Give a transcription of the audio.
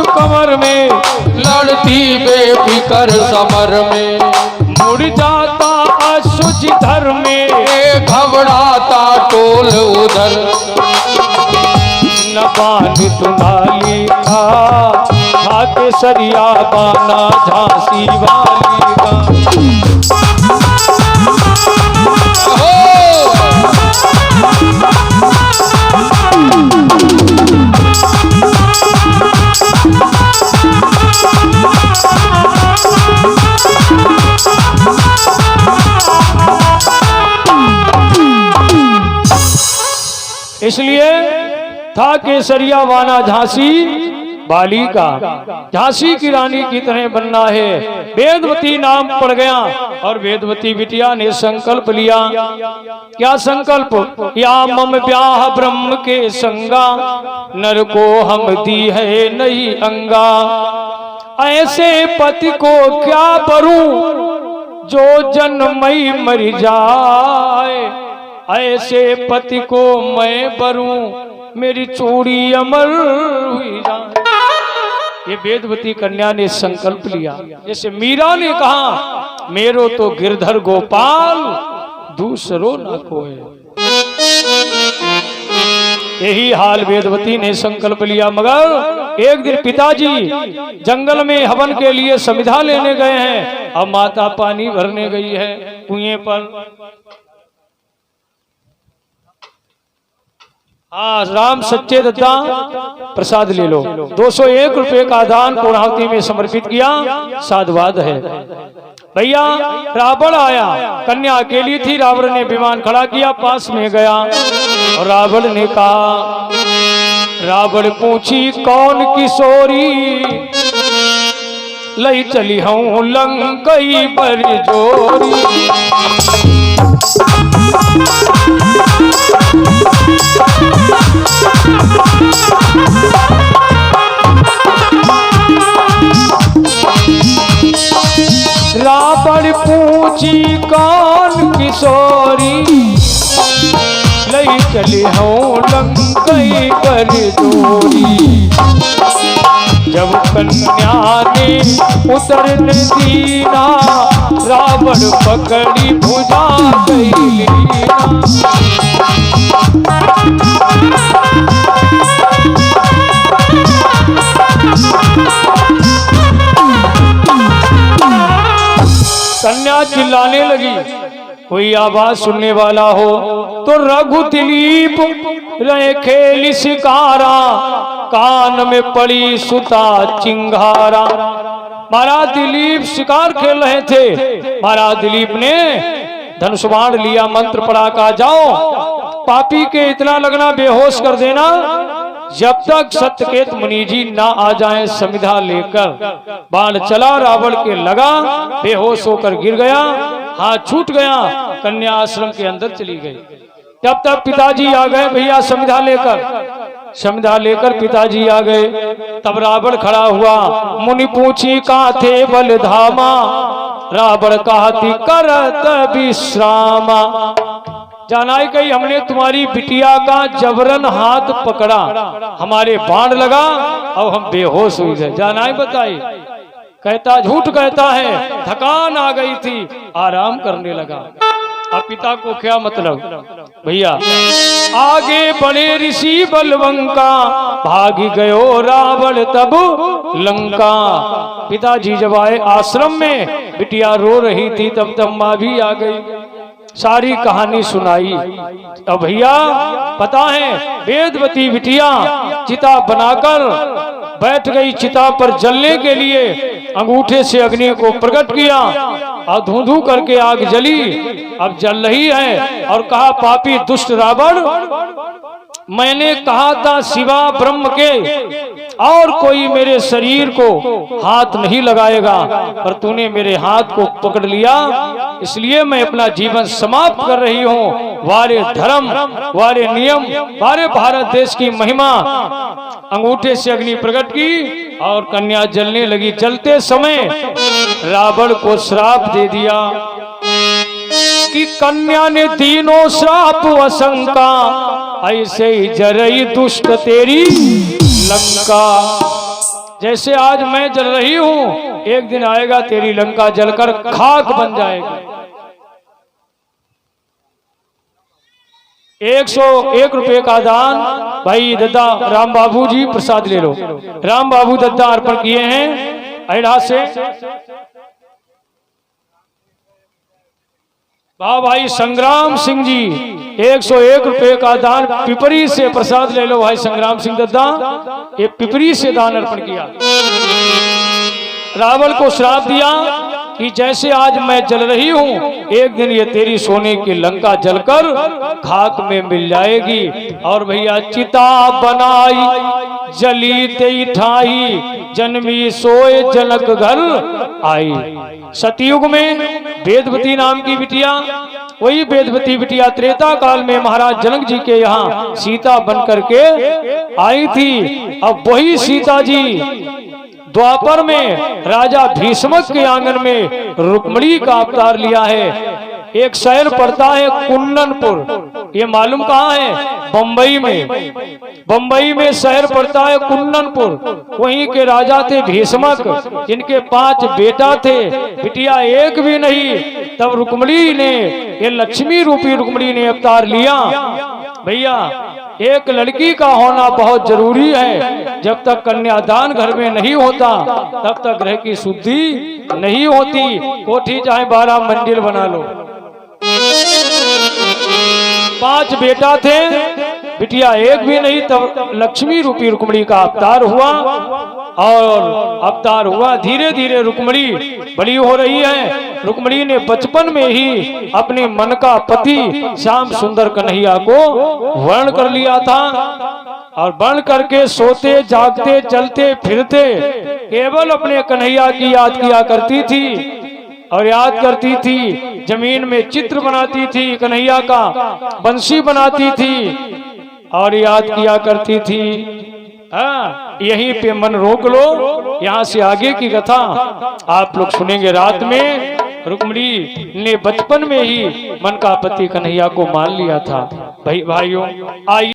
कमर में लड़ती बेफिकर समर में, मुड़ जाता अशुचि धर में, घबराता टोल उधर। न बांध दुनाली था केसरिया बाना झांसी वाली का। इसलिए था केसरिया वाना झांसी बाली का। झांसी की रानी की तरह बनना है। वेदवती नाम पड़ गया और वेदवती बिटिया ने संकल्प लिया। क्या संकल्प? या मम ब्याह ब्रह्म के संगा, नर को हम दी है नहीं अंगा। ऐसे पति को क्या करूं जो जन्मई मर जाए। ऐसे पति को मैं बरूं मेरी चूड़ी अमर हुई जाए। ये वेदवती कन्या ने संकल्प लिया। जैसे मीरा ने कहा, मेरो तो गिरधर गोपाल दूसरो न कोई। यही हाल वेदवती ने संकल्प लिया। मगर एक दिन पिताजी जंगल में हवन के लिए समिधा लेने गए हैं। अब माता पानी भरने गई है कुएं पर। राम सच्चे दत्ता प्रसाद ले लो। 201 रुपए का दान पूर्णाहुति में समर्पित किया। साधुवाद है भैया। रावण आया, कन्या अकेली थी। रावण ने विमान खड़ा किया, पास में गया और रावण ने कहा, रावण पूछी कौन किशोरी, लई चली हूं लंकई पर जोरी। रावण पूछी कौन किशोरी, लई चली हूं लंकई पर जोरी। जब कन्या ने उतरने दीना, रावण पकड़ी भुजा गई। कन्या चिल्लाने लगी। कोई आवाज सुनने वाला हो तो रघु दिलीप रहे खेल शिकारा, कान में पड़ी सुता चिंगारा। महाराज दिलीप शिकार खेल रहे थे। महाराज दिलीप ने धनुष बाण लिया, मंत्र पढ़ा, कहा जाओ पापी के इतना लगना, बेहोश कर देना जब तक सत्यकेत मुनि जी ना आ जाएं समिधा लेकर। बाण चला, रावण के लगा, बेहोश होकर गिर गया, हाथ छूट गया, कन्या आश्रम के अंदर चली गई। तब तक पिताजी आ गए भैया समिधा लेकर पिताजी आ गए। तब रावण खड़ा हुआ, मुनि पूछी कहाँ थे बलधामा। रावण कहती करत विश्रामा। जानाई कही हमने तुम्हारी बिटिया का जबरन हाथ पकड़ा, हमारे बाण लगा और हम बेहोश हुए गए। जानाई बताई, कहता झूठ कहता है, थकान आ गई थी, आराम करने लगा। अब पिता को क्या मतलब भैया। आगे बढ़े ऋषि बलवंका, भागी गयो रावण तब लंका। पिताजी जब आए आश्रम में, बिटिया रो रही थी, तब माँ भी आ गई, सारी कहानी सुनाई। अब भैया पता है, वेदवती बिटिया चिता बनाकर बैठ गई। चिता पर जलने के लिए अंगूठे से अग्नि को प्रकट किया और धू धू करके आग जली। अब जल रही है और कहा, पापी दुष्ट रावण, मैंने कहा था शिवा ब्रह्म के और कोई मेरे शरीर को हाथ नहीं लगाएगा, पर तूने मेरे हाथ को पकड़ लिया, इसलिए मैं अपना जीवन समाप्त कर रही हूँ। वारे धर्म, वारे नियम, वारे भारत देश की महिमा। अंगूठे से अग्नि प्रकट की और कन्या जलने लगी। जलते समय रावण को श्राप दे दिया। कि कन्या ने दीनों श्राप वशंका, ऐसे ही जरई दुष्ट तेरी लंका। जैसे आज मैं जल रही हूं, एक दिन आएगा तेरी लंका जलकर खाक बन जाएगी। 101 रुपए का दान भाई दद्दा राम बाबू जी प्रसाद ले लो। राम बाबू दद्दा अर्पण किए हैं अड़ा से। भाई संग्राम सिंह जी 101 रुपए का दान पिपरी से प्रसाद ले लो। भाई संग्राम सिंह दद्दा ये पिपरी से दान अर्पण किया। रावण को श्राप दिया कि जैसे आज मैं जल रही हूं, एक दिन ये तेरी सोने की लंका जलकर खाक में मिल जाएगी। और भैया चिता बनाई जली तेई ठाई, जन्मी सोए जनक घर आई। सतयुग में वेदवती नाम की बिटिया, वही वेदवती बिटिया त्रेता काल में महाराज जनक जी के यहाँ सीता बन करके आई थी। अब वही सीता जी द्वापर में राजा भीष्मक के आंगन में रुक्मणी का अवतार लिया है। एक शहर पड़ता है कुन्ननपुर, ये मालूम कहाँ है? बंबई में। बंबई में शहर पड़ता है कुन्ननपुर। वहीं के राजा थे भीष्मक, जिनके 5 बेटा थे, बिटिया एक भी नहीं। तब रुक्मणी ने, ये लक्ष्मी रूपी रुक्मणी ने अवतार लिया। भैया एक लड़की का होना बहुत जरूरी है। जब तक कन्यादान घर में नहीं होता, तब तक ग्रह की शुद्धि नहीं होती। कोठी चाहे 12 मंजिल बना लो। 5 बेटा थे, बिटिया एक भी नहीं। तब लक्ष्मी रूपी रुक्मणी का अवतार हुआ। और अवतार हुआ, धीरे धीरे रुक्मणी बड़ी हो रही है। रुक्मणी ने बचपन में ही अपने मन का पति श्याम सुंदर कन्हैया को वर्ण कर लिया था। और वर्ण करके सोते जागते चलते फिरते केवल अपने कन्हैया की याद किया करती थी। और याद करती थी, जमीन में चित्र बनाती थी कन्हैया का, बंसी बनाती थी और याद किया करती थी। यहीं पे मन रोक लो, यहाँ से आगे की कथा आप लोग सुनेंगे। रात में रुक्मणी ने बचपन में ही मन का पति कन्हैया को मान लिया था। भाइयों आइए